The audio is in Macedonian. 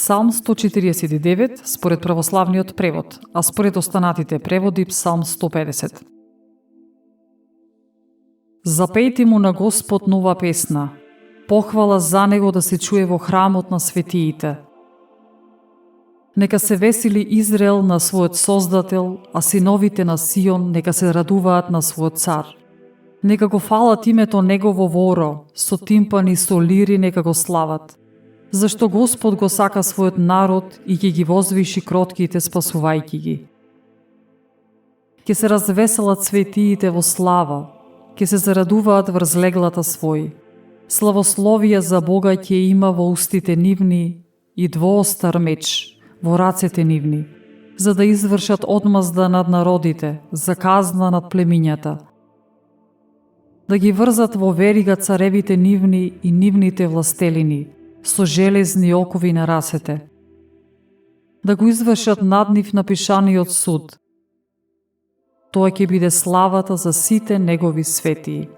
Псалм 149 според православниот превод, а според останатите преводи Псалм 150. Запејте му на Господ нова песна, похвала за него да се чуе во храмот на светиите. Нека се весели Израел на својот Создател, а синовите на Сион нека се радуваат на својот цар. Нека го фалат името негово во оро, со тимпани, со лири нека го слават. Зашто Господ го сака својот народ и ќе ги возвиши кротките спасувајќи ги. Ке се развеселат светиите во слава, ке се зарадуваат врз леглата свој. Славословија за Бога ќе има во устите нивни и двоостар меч во рацете нивни, за да извршат одмазда над народите, за казна над племињата. Да ги врзат во верига царевите нивни и нивните властелини, со железни окови на расете. Да го извршат над нив напишаниот суд. Тоа ќе биде славата за сите негови светии.